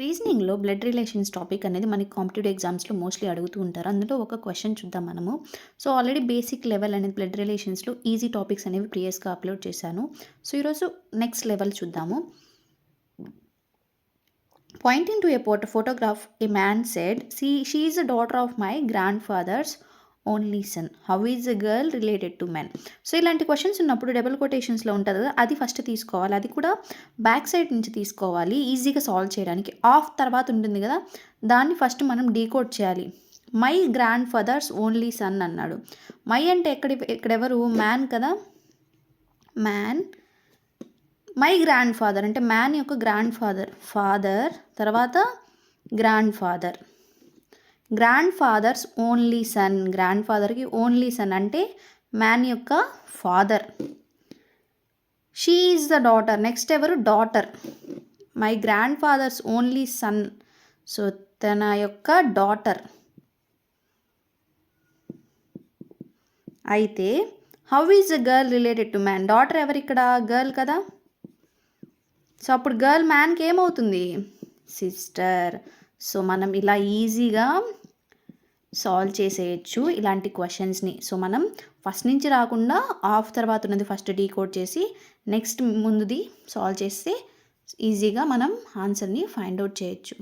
రీజనింగ్‌లో blood relations topic అనేది మనకి competitive ఎగ్జామ్స్‌లో మోస్ట్‌లీ అడుగుతూ ఉంటారు. అందులో ఒక క్వెషన్ చూద్దాం మనము. సో, ఆల్రెడీ బేసిక్ లెవెల్ అనేది బ్లడ్ రిలేషన్స్‌లో ఈజీ టాపిక్స్ అనేవి ప్రీవియస్‌గా అప్‌లోడ్ చేశాను. సో, ఈరోజు నెక్స్ట్ లెవెల్ చూద్దాము. Pointing to a photograph, a man said, she is a daughter of my grandfather's only sun. How is a girl related to men? So, ఇలాంటి questions ఉన్నప్పుడు double కొటేషన్స్‌లో ఉంటది కదా! అది ఫస్ట్ తీసుకోవాలి. అది కూడా బ్యాక్ సైడ్ నుంచి తీసుకోవాలి ఈజీగా సాల్వ్ చేయడానికి. ఆఫ్ తర్వాత ఉంటుంది కదా! దాన్ని ఫస్ట్ మనం డీకోడ్ చేయాలి. My grandfather's only son అన్నాడు. మై అంటే ఇక్కడెవరు? మ్యాన్ కదా! మ్యాన్. మై గ్రాండ్ ఫాదర్ అంటే మ్యాన్ యొక్క గ్రాండ్ ఫాదర్. ఫాదర్ తర్వాత grandfather. Grandfather's only son. గ్రాండ్ ఫాదర్కి ఓన్లీ సన్ అంటే మ్యాన్ యొక్క father. She is the daughter. Next ఎవరు? Daughter. My grandfather's only son. So, తన యొక్క డాటర్. అయితే how is a girl related to man? Daughter ఎవరు ఇక్కడ? గర్ల్ కదా! సో, అప్పుడు గర్ల్ మ్యాన్కి ఏమవుతుంది? సిస్టర్. సో, మనం ఇలా ఈజీగా సాల్వ్ చేసేయచ్చు ఇలాంటి క్వశ్చన్స్ని. సో, మనం ఫస్ట్ నుంచి రాకుండా ఆఫ్ తర్వాత ఉన్నది ఫస్ట్ డీకోడ్ చేసి నెక్స్ట్ ముందుది సాల్వ్ చేస్తే ఈజీగా మనం ఆన్సర్ని ఫైండ్ అవుట్ చేయొచ్చు.